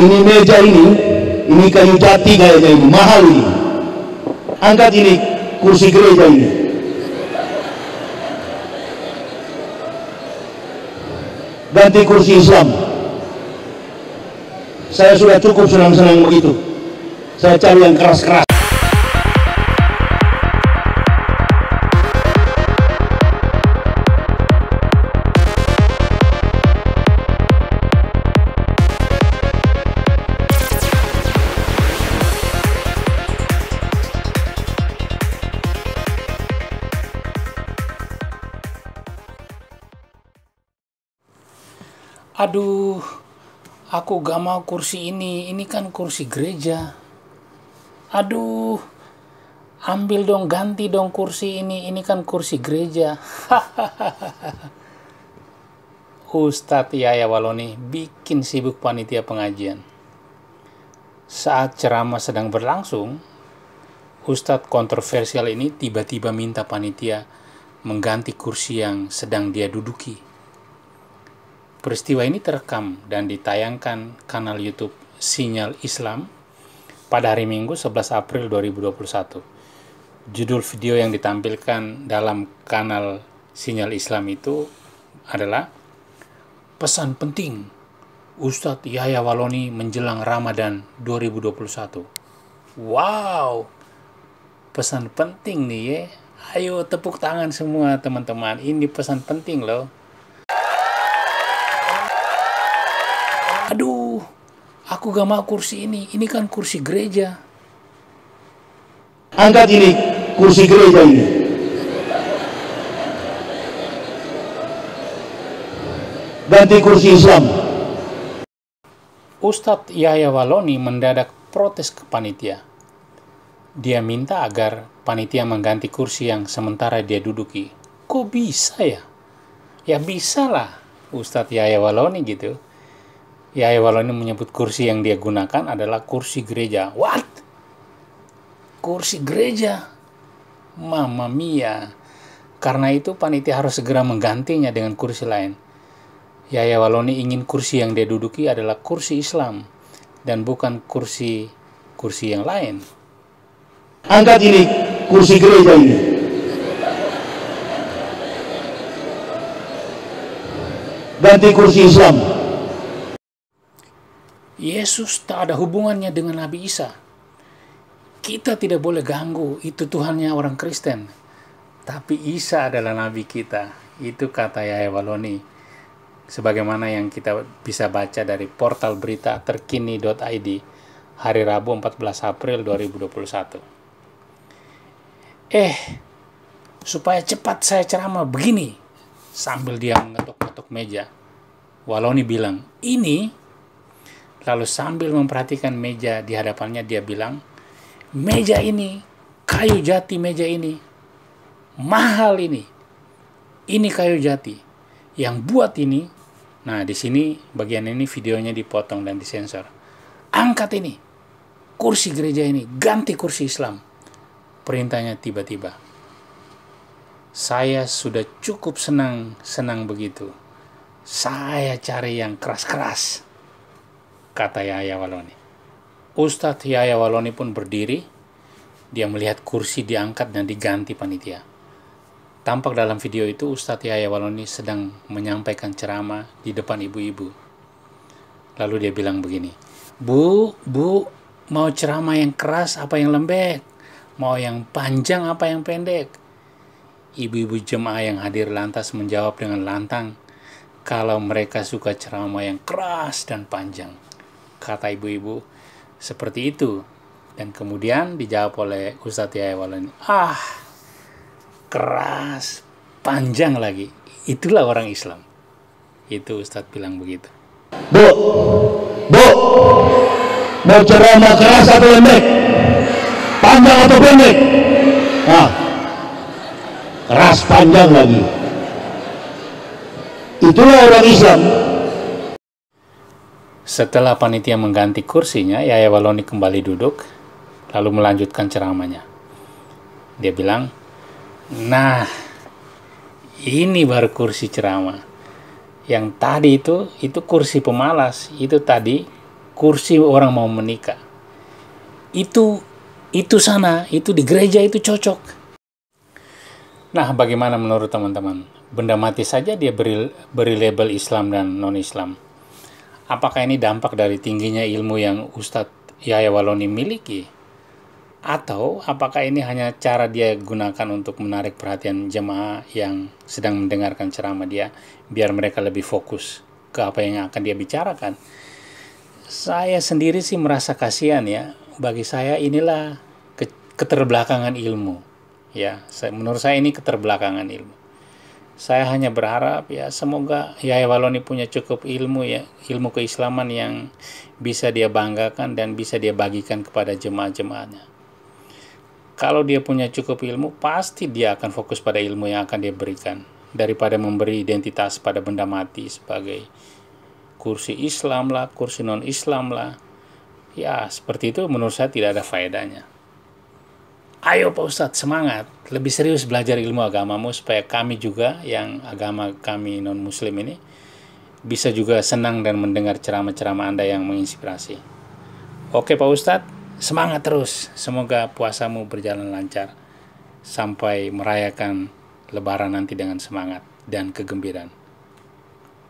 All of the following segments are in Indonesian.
Ini meja ini kayu jati kayaknya, ini mahal ini. Angkat ini kursi gereja ini. Ganti kursi Islam. Saya sudah cukup senang-senang begitu. Saya cari yang keras-keras. Aduh, aku gak mau kursi ini kan kursi gereja. Aduh, ambil dong, ganti dong kursi ini kan kursi gereja. Ustadz Yahya Waloni bikin sibuk panitia pengajian. Saat ceramah sedang berlangsung, Ustadz kontroversial ini tiba-tiba minta panitia mengganti kursi yang sedang dia duduki. Peristiwa ini terekam dan ditayangkan kanal YouTube Sinyal Islam pada hari Minggu 11 April 2021. Judul video yang ditampilkan dalam kanal Sinyal Islam itu adalah Pesan Penting Ustadz Yahya Waloni menjelang Ramadan 2021. Wow, pesan penting nih ya. Ayo tepuk tangan semua teman-teman, ini pesan penting loh. Aduh, aku gak mau kursi ini kan kursi gereja. Angkat ini kursi gereja ini. Ganti kursi Islam. Ustadz Yahya Waloni mendadak protes ke panitia. Dia minta agar panitia mengganti kursi yang sementara dia duduki. Kok bisa ya? Ya bisa lah, Ustadz Yahya Waloni gitu. Yahya Waloni menyebut kursi yang dia gunakan adalah kursi gereja. What? Kursi gereja? Mamma mia. Karena itu panitia harus segera menggantinya dengan kursi lain. Yahya Waloni ingin kursi yang dia duduki adalah kursi Islam dan bukan kursi yang lain. Angkat ini kursi gereja ini. Ganti kursi Islam. Yesus tak ada hubungannya dengan Nabi Isa. Kita tidak boleh ganggu, itu Tuhannya orang Kristen. Tapi Isa adalah Nabi kita. Itu kata Yahya Waloni. Sebagaimana yang kita bisa baca dari portal berita terkini.id hari Rabu 14 April 2021. Supaya cepat saya ceramah begini. Sambil dia mengetuk-ketuk meja, Waloni bilang, ini. Lalu sambil memperhatikan meja di hadapannya dia bilang, meja ini, kayu jati meja ini, mahal ini kayu jati. Yang buat ini, nah di sini bagian ini videonya dipotong dan disensor. Angkat ini, kursi gereja ini, ganti kursi Islam. Perintahnya tiba-tiba. Saya sudah cukup senang begitu. Saya cari yang keras-keras, kata Yahya Waloni. Ustadz Yahya Waloni pun berdiri. Dia melihat kursi diangkat dan diganti panitia. Tampak dalam video itu Ustadz Yahya Waloni sedang menyampaikan ceramah di depan ibu-ibu. Lalu dia bilang begini, Bu, mau ceramah yang keras apa yang lembek? Mau yang panjang apa yang pendek? Ibu-ibu jemaah yang hadir lantas menjawab dengan lantang, kalau mereka suka ceramah yang keras dan panjang. Kata ibu-ibu, seperti itu. Dan kemudian dijawab oleh Ustadz Yahya Waloni, keras, panjang lagi. Itulah orang Islam. Itu Ustadz bilang begitu. Bu, mau ceramah keras atau pendek? Panjang atau pendek? Keras, panjang lagi. Itulah orang Islam. Setelah panitia mengganti kursinya, Yahya Waloni kembali duduk, lalu melanjutkan ceramahnya. Dia bilang, nah, ini baru kursi ceramah. Yang tadi itu kursi pemalas, itu tadi kursi orang mau menikah. Itu di gereja itu cocok. Nah, bagaimana menurut teman-teman? Benda mati saja dia beri label Islam dan non-Islam. Apakah ini dampak dari tingginya ilmu yang Ustadz Yahya Walloni miliki? Atau apakah ini hanya cara dia gunakan untuk menarik perhatian jemaah yang sedang mendengarkan ceramah dia, biar mereka lebih fokus ke apa yang akan dia bicarakan? Saya sendiri sih merasa kasihan ya. Bagi saya inilah keterbelakangan ilmu. Ya, menurut saya ini keterbelakangan ilmu. Saya hanya berharap ya semoga Yahya Walloni punya cukup ilmu ya, ilmu keislaman yang bisa dia banggakan dan bisa dia bagikan kepada jemaah-jemaahnya. Kalau dia punya cukup ilmu, pasti dia akan fokus pada ilmu yang akan dia berikan daripada memberi identitas pada benda mati sebagai kursi Islam lah, kursi non-Islam lah. Ya, seperti itu menurut saya tidak ada faedahnya. Ayo Pak Ustadz, semangat. Lebih serius belajar ilmu agamamu supaya kami juga yang agama kami non-muslim ini bisa juga senang dan mendengar ceramah-ceramah Anda yang menginspirasi. Oke Pak Ustadz, semangat terus. Semoga puasamu berjalan lancar sampai merayakan Lebaran nanti dengan semangat dan kegembiraan.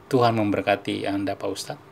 Tuhan memberkati Anda Pak Ustadz.